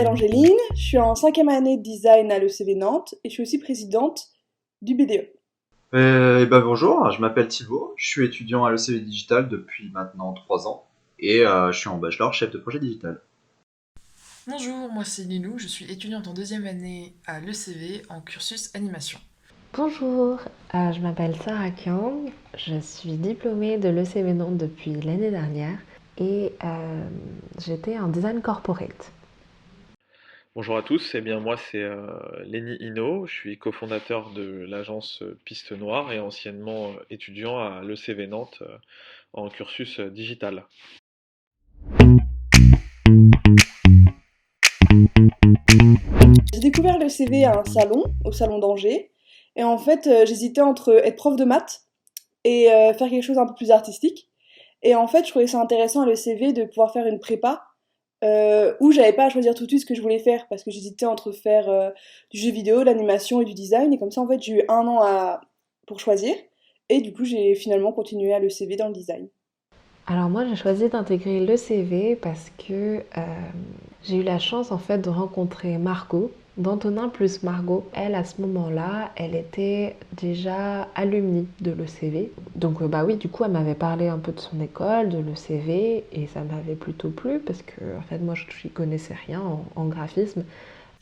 m'appelle Angéline, je suis en 5e année de design à l'ECV Nantes et je suis aussi présidente du BDE. Bonjour, je m'appelle Thibaut, je suis étudiant à l'ECV Digital depuis maintenant 3 ans et je suis en bachelor chef de projet digital. Bonjour, moi c'est Lilou, je suis étudiante en deuxième année à l'ECV en cursus animation. Bonjour, je m'appelle Sarah Kiang, je suis diplômée de l'ECV Nantes depuis l'année dernière et j'étais en design corporate. Bonjour à tous, moi c'est Lenny Hino, je suis cofondateur de l'agence Piste Noire et anciennement étudiant à l'ECV Nantes en cursus digital. J'ai découvert l'ECV à un salon, au salon d'Angers, et en fait j'hésitais entre être prof de maths et faire quelque chose un peu plus artistique. Et en fait je trouvais ça intéressant à l'ECV de pouvoir faire une prépa où j'avais pas à choisir tout de suite ce que je voulais faire parce que j'hésitais entre faire du jeu vidéo, de l'animation et du design. Et comme ça, en fait, j'ai eu un an pour choisir. Et du coup, j'ai finalement continué à l'ECV dans le design. Alors moi j'ai choisi d'intégrer l'ECV parce que j'ai eu la chance en fait de rencontrer Margot, d'Antonin plus Margot. Elle à ce moment-là, elle était déjà alumni de l'ECV. Donc bah oui, du coup elle m'avait parlé un peu de son école, de l'ECV et ça m'avait plutôt plu parce que en fait moi je n'y connaissais rien en graphisme.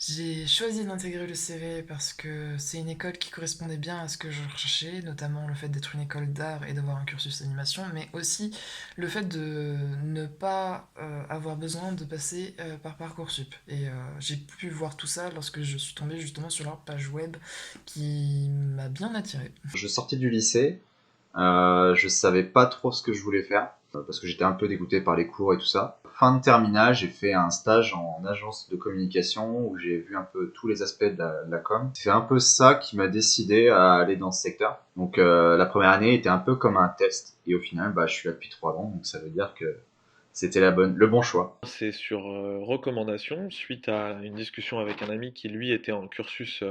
J'ai choisi d'intégrer le CV parce que c'est une école qui correspondait bien à ce que je recherchais, notamment le fait d'être une école d'art et d'avoir un cursus d'animation, mais aussi le fait de ne pas avoir besoin de passer par Parcoursup. Et j'ai pu voir tout ça lorsque je suis tombée justement sur leur page web qui m'a bien attirée. Je sortais du lycée, je savais pas trop ce que je voulais faire parce que j'étais un peu dégoûté par les cours et tout ça. Fin de terminale, j'ai fait un stage en agence de communication où j'ai vu un peu tous les aspects de la com. C'est un peu ça qui m'a décidé à aller dans ce secteur. Donc la première année était un peu comme un test et au final, je suis là depuis 3 ans, donc ça veut dire que c'était le bon choix. C'est sur recommandation, suite à une discussion avec un ami qui lui était en cursus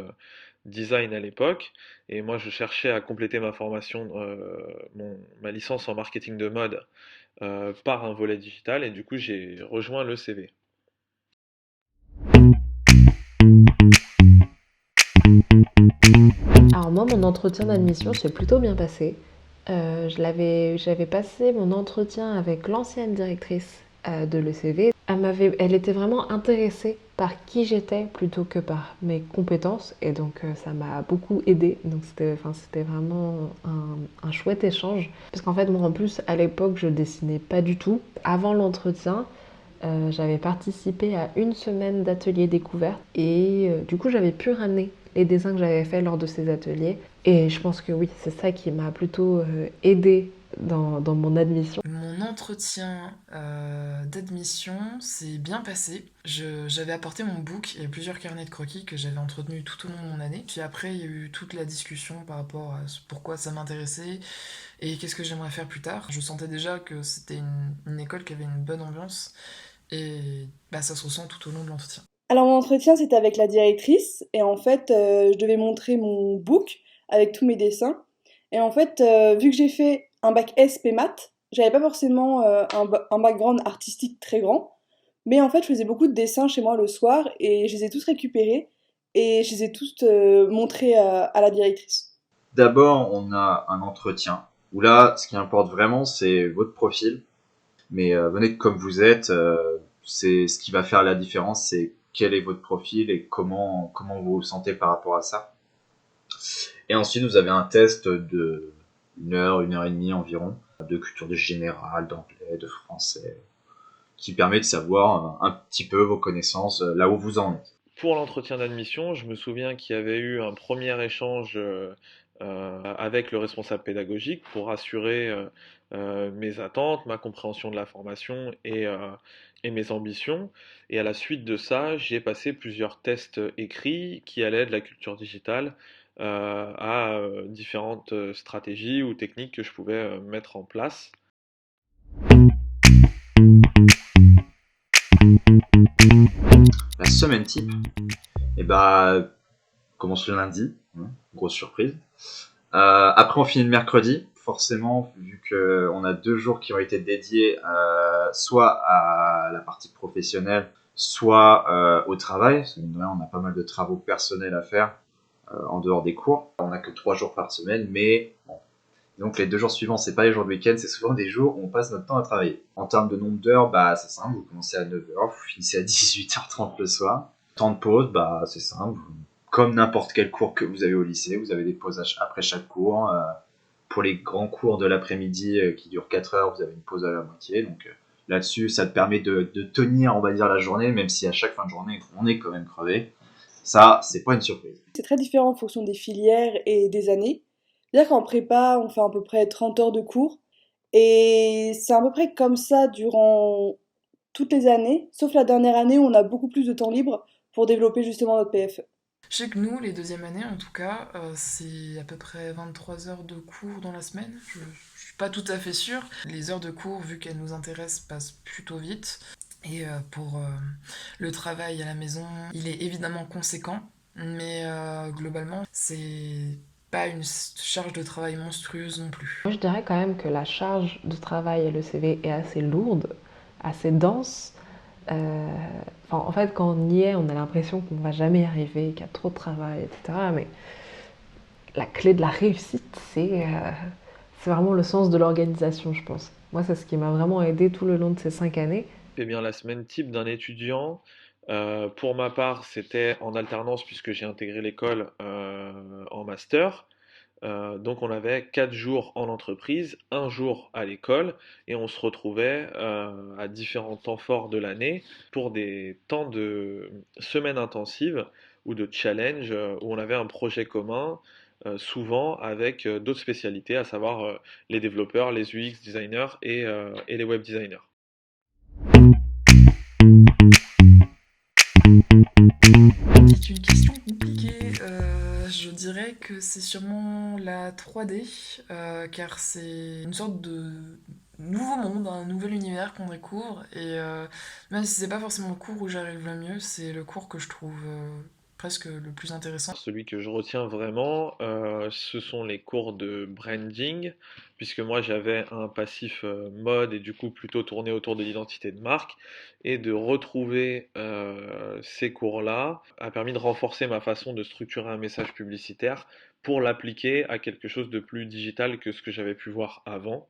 design à l'époque, et moi je cherchais à compléter ma formation, ma licence en marketing de mode par un volet digital, et du coup j'ai rejoint le CV. Alors moi mon entretien d'admission s'est plutôt bien passé. J'avais passé mon entretien avec l'ancienne directrice de l'ECV. Elle était vraiment intéressée par qui j'étais plutôt que par mes compétences et donc ça m'a beaucoup aidée. Donc c'était vraiment un chouette échange. Parce qu'en fait moi en plus à l'époque je dessinais pas du tout. Avant l'entretien, j'avais participé à une semaine d'ateliers découvertes et du coup j'avais pu ramener les dessins que j'avais faits lors de ces ateliers. Et je pense que oui, c'est ça qui m'a plutôt aidée dans mon admission. Mon entretien d'admission s'est bien passé. J'avais apporté mon book et plusieurs carnets de croquis que j'avais entretenus tout au long de mon année. Puis après, il y a eu toute la discussion par rapport à pourquoi ça m'intéressait et qu'est-ce que j'aimerais faire plus tard. Je sentais déjà que c'était une école qui avait une bonne ambiance et bah, ça se ressent tout au long de l'entretien. Alors, mon entretien, c'était avec la directrice. Et en fait, je devais montrer mon book avec tous mes dessins. Et en fait, vu que j'ai fait un bac SP maths, j'avais pas forcément un background artistique très grand. Mais en fait, je faisais beaucoup de dessins chez moi le soir et je les ai tous récupérés et je les ai tous montrés à la directrice. D'abord, on a un entretien où là, ce qui importe vraiment, c'est votre profil. Mais venez comme vous êtes, c'est ce qui va faire la différence, c'est quel est votre profil et comment vous vous sentez par rapport à ça. Et ensuite, vous avez un test de 1 heure et demie environ, de culture générale, d'anglais, de français, qui permet de savoir un petit peu vos connaissances, là où vous en êtes. Pour l'entretien d'admission, je me souviens qu'il y avait eu un premier échange avec le responsable pédagogique pour assurer mes attentes, ma compréhension de la formation et mes ambitions. Et à la suite de ça, j'ai passé plusieurs tests écrits qui allaient de la culture digitale à différentes stratégies ou techniques que je pouvais mettre en place. La semaine type, et bah, commence le lundi, hein, grosse surprise. Après, on finit le mercredi, forcément, vu qu'on a 2 jours qui ont été dédiés soit à la partie professionnelle, soit au travail, parce que mine de rien, on a pas mal de travaux personnels à faire en dehors des cours. On n'a que 3 jours par semaine, mais bon, donc les 2 jours suivants, c'est pas les jours de week-end, c'est souvent des jours où on passe notre temps à travailler. En termes de nombre d'heures, bah c'est simple, vous commencez à 9h, vous finissez à 18h30 le soir. Temps de pause, bah c'est simple, comme n'importe quel cours que vous avez au lycée, vous avez des pauses après chaque cours. Pour les grands cours de l'après-midi qui durent 4 heures, vous avez une pause à la moitié. Donc là-dessus, ça te permet de tenir, on va dire, la journée, même si à chaque fin de journée, on est quand même crevé. Ça, c'est pas une surprise. C'est très différent en fonction des filières et des années. C'est-à-dire qu'en prépa, on fait à peu près 30 heures de cours. Et c'est à peu près comme ça durant toutes les années, sauf la dernière année où on a beaucoup plus de temps libre pour développer justement notre PFE. Je sais que nous, les deuxièmes années en tout cas, c'est à peu près 23 heures de cours dans la semaine. Je suis pas tout à fait sûre. Les heures de cours, vu qu'elles nous intéressent, passent plutôt vite. Et pour le travail à la maison, il est évidemment conséquent, mais globalement, c'est pas une charge de travail monstrueuse non plus. Moi, je dirais quand même que la charge de travail à l'ECV est assez lourde, assez dense. Euh, en fait, quand on y est, on a l'impression qu'on ne va jamais y arriver, qu'il y a trop de travail, etc. Mais la clé de la réussite, c'est vraiment le sens de l'organisation, je pense. Moi, c'est ce qui m'a vraiment aidé tout le long de ces 5 années. Eh bien, la semaine type d'un étudiant, pour ma part, c'était en alternance puisque j'ai intégré l'école en master. Donc on avait 4 jours en entreprise, un jour à l'école, et on se retrouvait à différents temps forts de l'année pour des temps de semaines intensives ou de challenge où on avait un projet commun, souvent avec d'autres spécialités, à savoir les développeurs, les UX designers et les web designers. C'est une question compliquée. Je dirais que c'est sûrement la 3D, car c'est une sorte de nouveau monde, un nouvel univers qu'on découvre. Et même si c'est pas forcément le cours où j'arrive le mieux, c'est le cours que je trouve presque le plus intéressant. Celui que je retiens vraiment, ce sont les cours de branding, puisque moi j'avais un passif mode et du coup plutôt tourné autour de l'identité de marque, et de retrouver ces cours-là a permis de renforcer ma façon de structurer un message publicitaire pour l'appliquer à quelque chose de plus digital que ce que j'avais pu voir avant.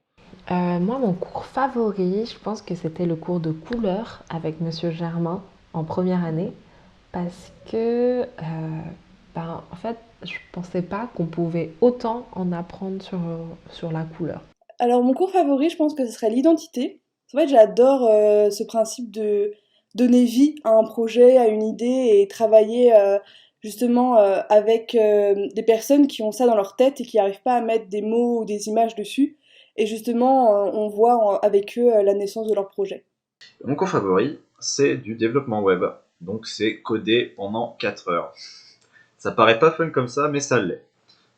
Moi, mon cours favori, je pense que c'était le cours de couleur avec Monsieur Germain en première année, parce que, en fait, je pensais pas qu'on pouvait autant en apprendre sur la couleur. Alors mon cours favori, je pense que ce serait l'identité. En fait, j'adore ce principe de donner vie à un projet, à une idée et travailler justement avec des personnes qui ont ça dans leur tête et qui n'arrivent pas à mettre des mots ou des images dessus. Et justement, on voit avec eux la naissance de leur projet. Mon cours favori, c'est du développement web. Donc c'est coder pendant 4 heures. Ça paraît pas fun comme ça, mais ça l'est.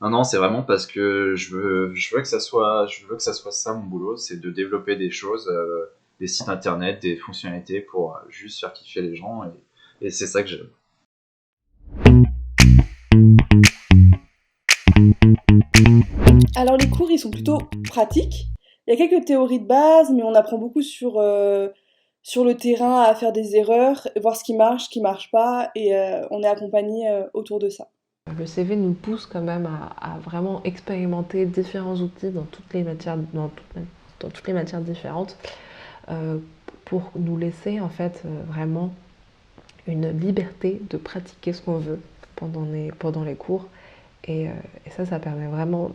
Non, non, c'est vraiment parce que je veux que ça soit ça mon boulot, c'est de développer des choses, des sites internet, des fonctionnalités pour juste faire kiffer les gens et c'est ça que j'aime. Alors les cours, ils sont plutôt pratiques. Il y a quelques théories de base, mais on apprend beaucoup sur le terrain à faire des erreurs, voir ce qui marche pas, et on est accompagné autour de ça. Le CV nous pousse quand même à vraiment expérimenter différents outils dans toutes les matières différentes, euh, pour nous laisser en fait vraiment une liberté de pratiquer ce qu'on veut pendant les cours. Et ça permet vraiment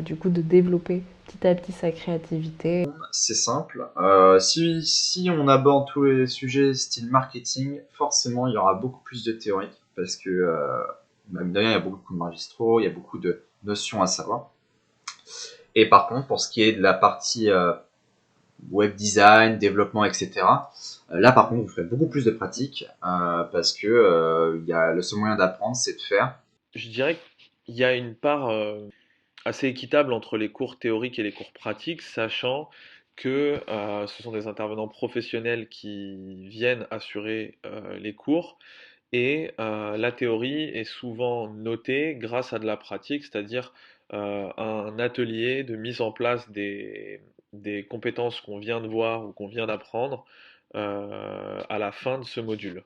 du coup de développer petit à petit sa créativité. C'est simple. Si on aborde tous les sujets style marketing, forcément il y aura beaucoup plus de théorie parce que même derrière il y a beaucoup de magistraux, il y a beaucoup de notions à savoir. Et par contre, pour ce qui est de la partie web design, développement, etc. Là, par contre, vous ferez beaucoup plus de pratique parce que le seul moyen d'apprendre, c'est de faire. Je dirais qu'il y a une part assez équitable entre les cours théoriques et les cours pratiques, sachant que ce sont des intervenants professionnels qui viennent assurer les cours et la théorie est souvent notée grâce à de la pratique, c'est-à-dire un atelier de mise en place des compétences qu'on vient de voir ou qu'on vient d'apprendre à la fin de ce module.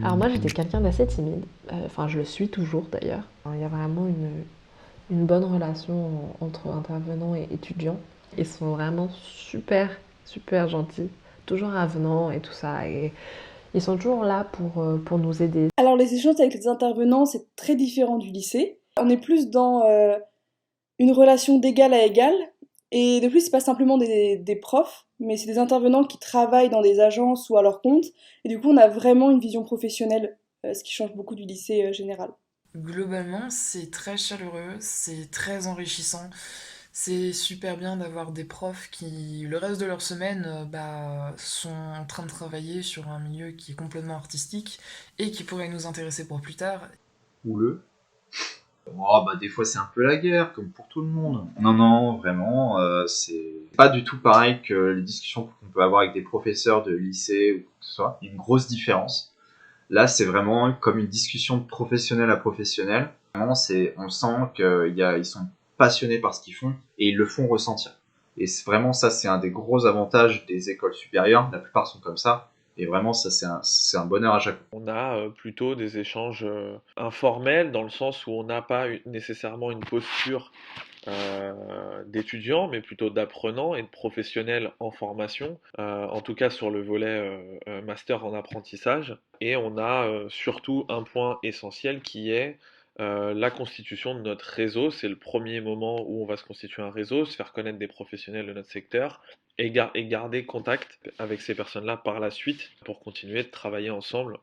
Alors moi j'étais quelqu'un d'assez timide, enfin je le suis toujours d'ailleurs. Il y a vraiment une bonne relation entre intervenants et étudiants. Ils sont vraiment super, super gentils, toujours avenants et tout ça. Et ils sont toujours là pour nous aider. Alors les échanges avec les intervenants, c'est très différent du lycée. On est plus dans une relation d'égal à égal. Et de plus, c'est pas simplement des profs, mais c'est des intervenants qui travaillent dans des agences ou à leur compte. Et du coup, on a vraiment une vision professionnelle, ce qui change beaucoup du lycée général. Globalement, c'est très chaleureux, c'est très enrichissant. C'est super bien d'avoir des profs qui, le reste de leur semaine, sont en train de travailler sur un milieu qui est complètement artistique et qui pourrait nous intéresser pour plus tard. Ou le Oh, bah, des fois, c'est un peu la guerre, comme pour tout le monde. Non, non, vraiment, c'est pas du tout pareil que les discussions qu'on peut avoir avec des professeurs de lycée ou quoi que ce soit. Il y a une grosse différence. Là, c'est vraiment comme une discussion de professionnel à professionnel. Vraiment, on sent ils sont passionnés par ce qu'ils font et ils le font ressentir. Et c'est vraiment ça, c'est un des gros avantages des écoles supérieures. La plupart sont comme ça. Et vraiment, ça, c'est un bonheur à chaque fois. On a plutôt des échanges informels dans le sens où on n'a pas nécessairement une posture d'étudiant, mais plutôt d'apprenant et de professionnel en formation, en tout cas sur le volet master en apprentissage. Et on a surtout un point essentiel qui est la constitution de notre réseau. C'est le premier moment où on va se constituer un réseau, se faire connaître des professionnels de notre secteur et garder contact avec ces personnes-là par la suite pour continuer de travailler ensemble.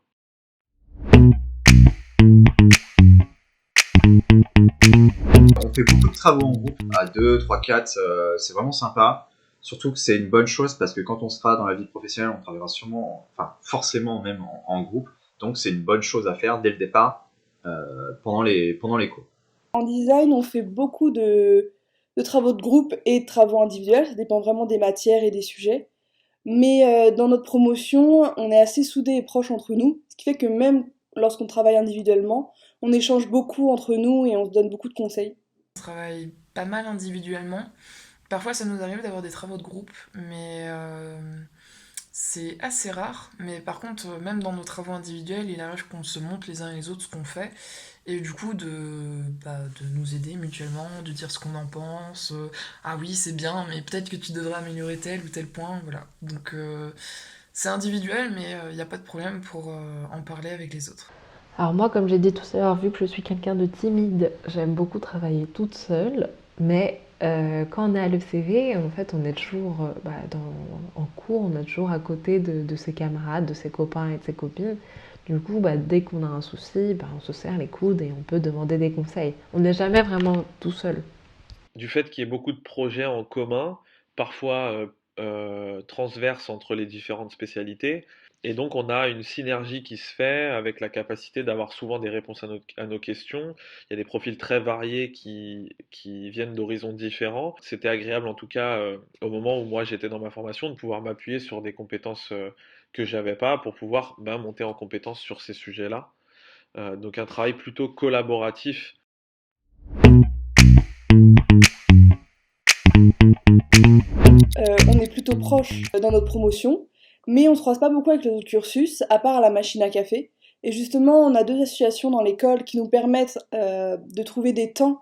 On fait beaucoup de travaux en groupe, à 2, 3, 4, c'est vraiment sympa. Surtout que c'est une bonne chose parce que quand on sera dans la vie professionnelle, on travaillera sûrement, enfin forcément même en groupe. Donc c'est une bonne chose à faire dès le départ, pendant les cours. En design, on fait beaucoup de travaux de groupe et de travaux individuels, ça dépend vraiment des matières et des sujets. Mais dans notre promotion, on est assez soudés et proches entre nous, ce qui fait que même lorsqu'on travaille individuellement, on échange beaucoup entre nous et on se donne beaucoup de conseils. On travaille pas mal individuellement. Parfois, ça nous arrive d'avoir des travaux de groupe, mais c'est assez rare. Mais par contre, même dans nos travaux individuels, il arrive qu'on se montre les uns et les autres ce qu'on fait. Et du coup, de nous aider mutuellement, de dire ce qu'on en pense. Ah oui, c'est bien, mais peut-être que tu devrais améliorer tel ou tel point. Voilà. Donc, c'est individuel, mais il n'y a pas de problème pour en parler avec les autres. Alors moi, comme j'ai dit tout à l'heure, vu que je suis quelqu'un de timide, j'aime beaucoup travailler toute seule. Mais quand on est à l'ECV, en fait, on est toujours en cours, on est toujours à côté de ses camarades, de ses copains et de ses copines. Du coup, dès qu'on a un souci, on se serre les coudes et on peut demander des conseils. On n'est jamais vraiment tout seul. Du fait qu'il y ait beaucoup de projets en commun, parfois transverses entre les différentes spécialités, et donc on a une synergie qui se fait avec la capacité d'avoir souvent des réponses à nos questions. Il y a des profils très variés qui viennent d'horizons différents. C'était agréable en tout cas au moment où moi j'étais dans ma formation de pouvoir m'appuyer sur des compétences que j'avais pas pour pouvoir monter en compétences sur ces sujets-là. Donc un travail plutôt collaboratif. On est plutôt proches dans notre promotion, mais on se croise pas beaucoup avec les autres cursus, à part à la machine à café. Et justement, on a deux associations dans l'école qui nous permettent de trouver des temps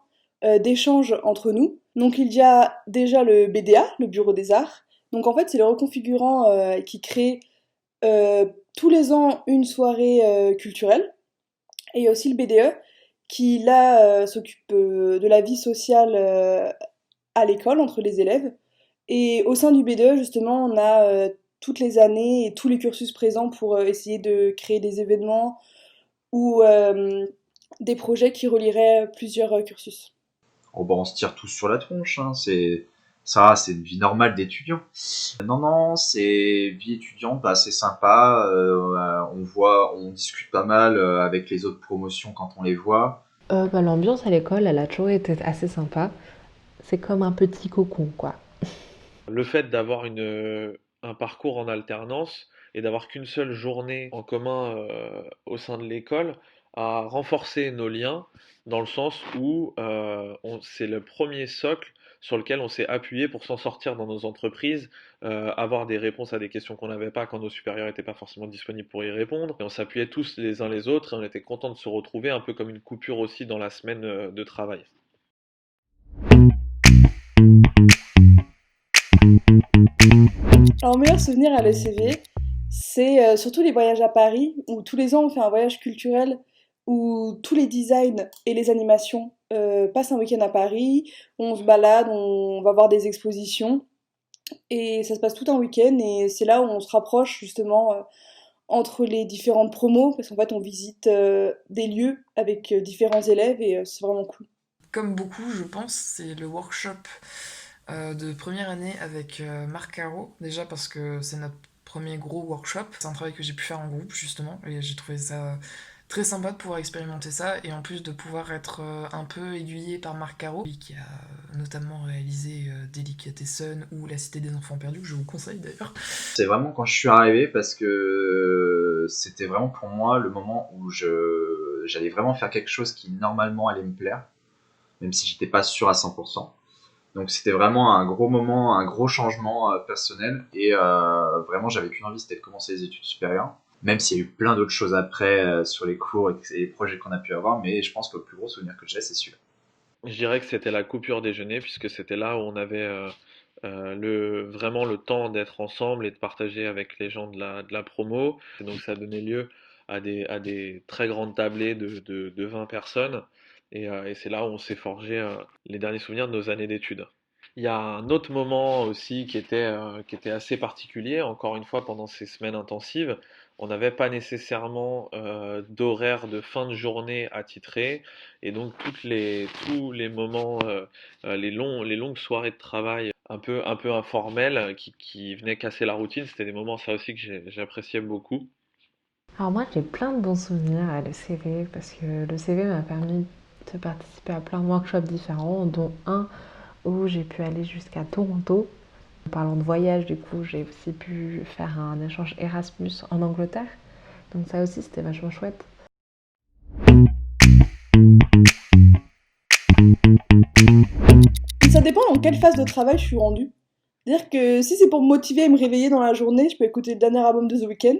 d'échange entre nous. Donc il y a déjà le BDA, le Bureau des Arts. Donc en fait, c'est le reconfigurant qui crée tous les ans une soirée culturelle. Et il y a aussi le BDE qui là s'occupe de la vie sociale à l'école entre les élèves. Et au sein du BDE, justement, on a toutes les années et tous les cursus présents pour essayer de créer des événements ou des projets qui relieraient plusieurs cursus. Oh, bah, on se tire tous sur la tronche, hein. Ça, c'est une vie normale d'étudiant. Non, non, c'est vie étudiante, bah, c'est sympa. On discute pas mal avec les autres promotions quand on les voit. L'ambiance à l'école, elle a toujours été assez sympa. C'est comme un petit cocon, quoi. Le fait d'avoir un parcours en alternance et d'avoir qu'une seule journée en commun au sein de l'école à renforcer nos liens dans le sens où c'est le premier socle sur lequel on s'est appuyé pour s'en sortir dans nos entreprises, avoir des réponses à des questions qu'on n'avait pas quand nos supérieurs n'étaient pas forcément disponibles pour y répondre. Et on s'appuyait tous les uns les autres et on était contents de se retrouver un peu comme une coupure aussi dans la semaine de travail. Alors, mon meilleur souvenir à l'ECV, c'est surtout les voyages à Paris, où tous les ans on fait un voyage culturel, où tous les designs et les animations passent un week-end à Paris, où on se balade, on va voir des expositions, et ça se passe tout un week-end, et c'est là où on se rapproche justement entre les différentes promos, parce qu'en fait on visite des lieux avec différents élèves, et c'est vraiment cool. Comme beaucoup, je pense, c'est le workshop de première année avec Marc Caro. Déjà parce que c'est notre premier gros workshop. C'est un travail que j'ai pu faire en groupe, justement, et j'ai trouvé ça très sympa de pouvoir expérimenter ça, et en plus de pouvoir être un peu aiguillé par Marc Caro, lui qui a notamment réalisé Delicatessen ou La Cité des Enfants Perdus, que je vous conseille d'ailleurs. C'est vraiment quand je suis arrivé parce que c'était vraiment pour moi le moment où j'allais vraiment faire quelque chose qui normalement allait me plaire, même si j'étais pas sûr à 100%. Donc c'était vraiment un gros moment, un gros changement personnel et vraiment j'avais qu'une envie, c'était de commencer les études supérieures. Même s'il y a eu plein d'autres choses après sur les cours et les projets qu'on a pu avoir, mais je pense que le plus gros souvenir que j'ai, c'est celui-là. Je dirais que c'était la coupure déjeuner, puisque c'était là où on avait vraiment le temps d'être ensemble et de partager avec les gens de la promo. Et donc ça donnait lieu à des très grandes tablées de 20 personnes. Et c'est là où on s'est forgé les derniers souvenirs de nos années d'études. Il y a un autre moment aussi qui était assez particulier, encore une fois pendant ces semaines intensives. On n'avait pas nécessairement d'horaire de fin de journée attitré, et donc tous les moments, les longues soirées de travail un peu informelles qui venaient casser la routine, c'était des moments ça aussi que j'appréciais beaucoup. Alors moi j'ai plein de bons souvenirs à l'ECV parce que le CV m'a permis de participer à plein de workshops différents, dont un où j'ai pu aller jusqu'à Toronto. En parlant de voyage, du coup, j'ai aussi pu faire un échange Erasmus en Angleterre. Donc ça aussi, c'était vachement chouette. Ça dépend dans quelle phase de travail je suis rendue. C'est-à-dire que si c'est pour me motiver et me réveiller dans la journée, je peux écouter le dernier album de The Weeknd.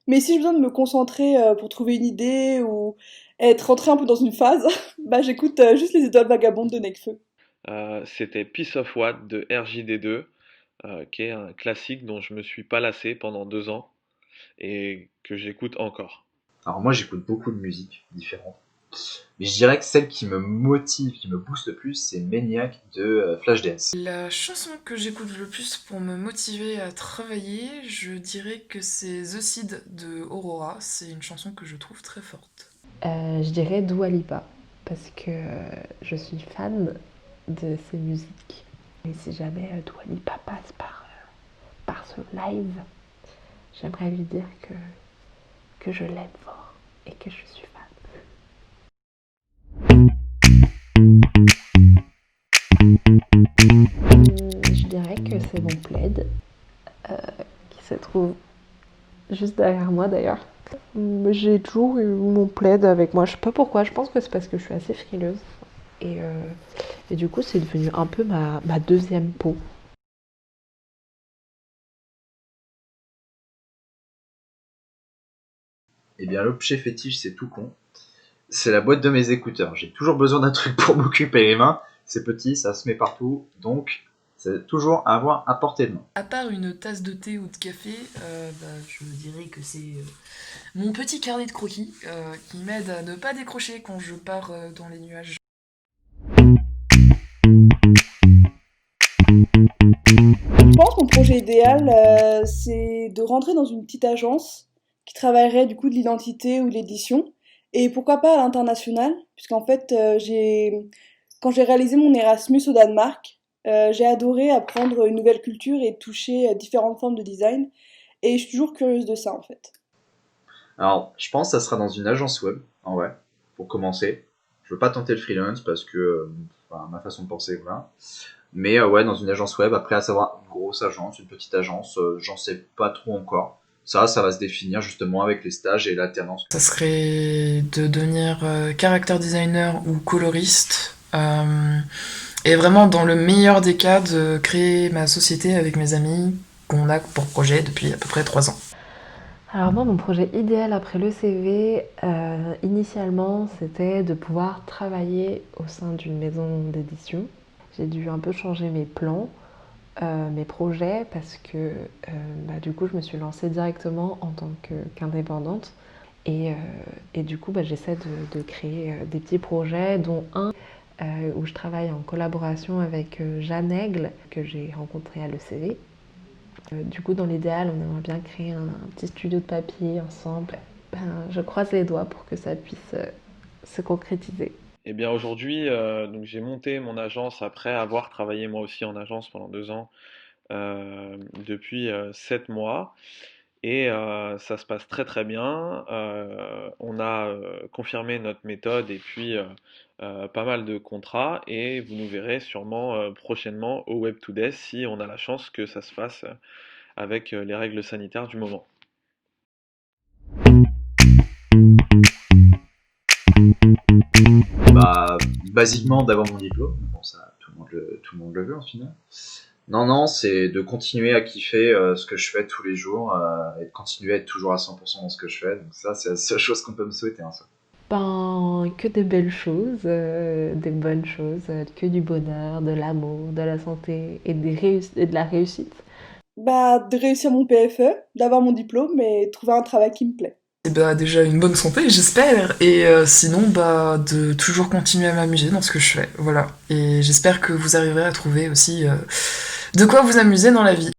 Mais si j'ai besoin de me concentrer pour trouver une idée ou être rentré un peu dans une phase, bah j'écoute juste les étoiles vagabondes de Nekfeu. C'était Piece of What de RJD2, qui est un classique dont je me suis pas lassé pendant 2 ans et que j'écoute encore. Alors moi j'écoute beaucoup de musique différente, mais je dirais que celle qui me motive, qui me booste le plus, c'est Maniac de Flashdance. La chanson que j'écoute le plus pour me motiver à travailler, je dirais que c'est The Seed de Aurora. C'est une chanson que je trouve très forte. Je dirais Dua Lipa parce que je suis fan de ses musiques. Et si jamais Dua Lipa passe par ce live, j'aimerais lui dire que je l'aime fort et que je suis fan. Je dirais que c'est mon plaid qui se trouve juste derrière moi d'ailleurs. J'ai toujours eu mon plaid avec moi. Je sais pas pourquoi, je pense que c'est parce que je suis assez frileuse. Et, euh, et du coup, c'est devenu un peu ma deuxième peau. Eh bien l'objet fétiche c'est tout con, c'est la boîte de mes écouteurs. J'ai toujours besoin d'un truc pour m'occuper les mains, c'est petit, ça se met partout, donc c'est toujours à avoir à portée de main. À part une tasse de thé ou de café, je dirais que c'est mon petit carnet de croquis qui m'aide à ne pas décrocher quand je pars dans les nuages. Je pense que mon projet idéal, c'est de rentrer dans une petite agence qui travaillerait du coup de l'identité ou de l'édition. Et pourquoi pas à l'international, puisqu'en fait, quand j'ai réalisé mon Erasmus au Danemark, j'ai adoré apprendre une nouvelle culture et toucher différentes formes de design. Et je suis toujours curieuse de ça en fait. Alors je pense que ça sera dans une agence web, en vrai, pour commencer. Je veux pas tenter le freelance parce que enfin, ma façon de penser, voilà. Mais ouais, dans une agence web, après à savoir une grosse agence, une petite agence, j'en sais pas trop encore. ça va se définir justement avec les stages et l'alternance. Ça serait de devenir character designer ou coloriste. Et vraiment, dans le meilleur des cas, de créer ma société avec mes amis qu'on a pour projet depuis à peu près 3 ans. Alors moi, mon projet idéal après le CV, initialement, c'était de pouvoir travailler au sein d'une maison d'édition. J'ai dû un peu changer mes plans, mes projets, parce que du coup, je me suis lancée directement en tant qu'indépendante. Et du coup, j'essaie de créer des petits projets, dont un où je travaille en collaboration avec Jeanne Aigle, que j'ai rencontré à l'ECV. Du coup, dans l'idéal, on aimerait bien créer un petit studio de papier ensemble. Je croise les doigts pour que ça puisse se concrétiser. Eh bien aujourd'hui, donc j'ai monté mon agence après avoir travaillé moi aussi en agence pendant 2 ans, depuis 7 mois. Et ça se passe très très bien. On a confirmé notre méthode et puis pas mal de contrats. Et vous nous verrez sûrement prochainement au Web Today si on a la chance que ça se fasse avec les règles sanitaires du moment. Bah, basiquement d'avoir mon diplôme, bon ça tout le monde le veut en final. Non, c'est de continuer à kiffer ce que je fais tous les jours et de continuer à être toujours à 100% dans ce que je fais. Donc ça, c'est la seule chose qu'on peut me souhaiter. Hein, ça. Que des belles choses, des bonnes choses, que du bonheur, de l'amour, de la santé et et de la réussite. Bah, de réussir mon PFE, d'avoir mon diplôme et de trouver un travail qui me plaît. Et déjà une bonne santé, j'espère. Et sinon, de toujours continuer à m'amuser dans ce que je fais. Voilà. Et j'espère que vous arriverez à trouver aussi de quoi vous amuser dans la vie.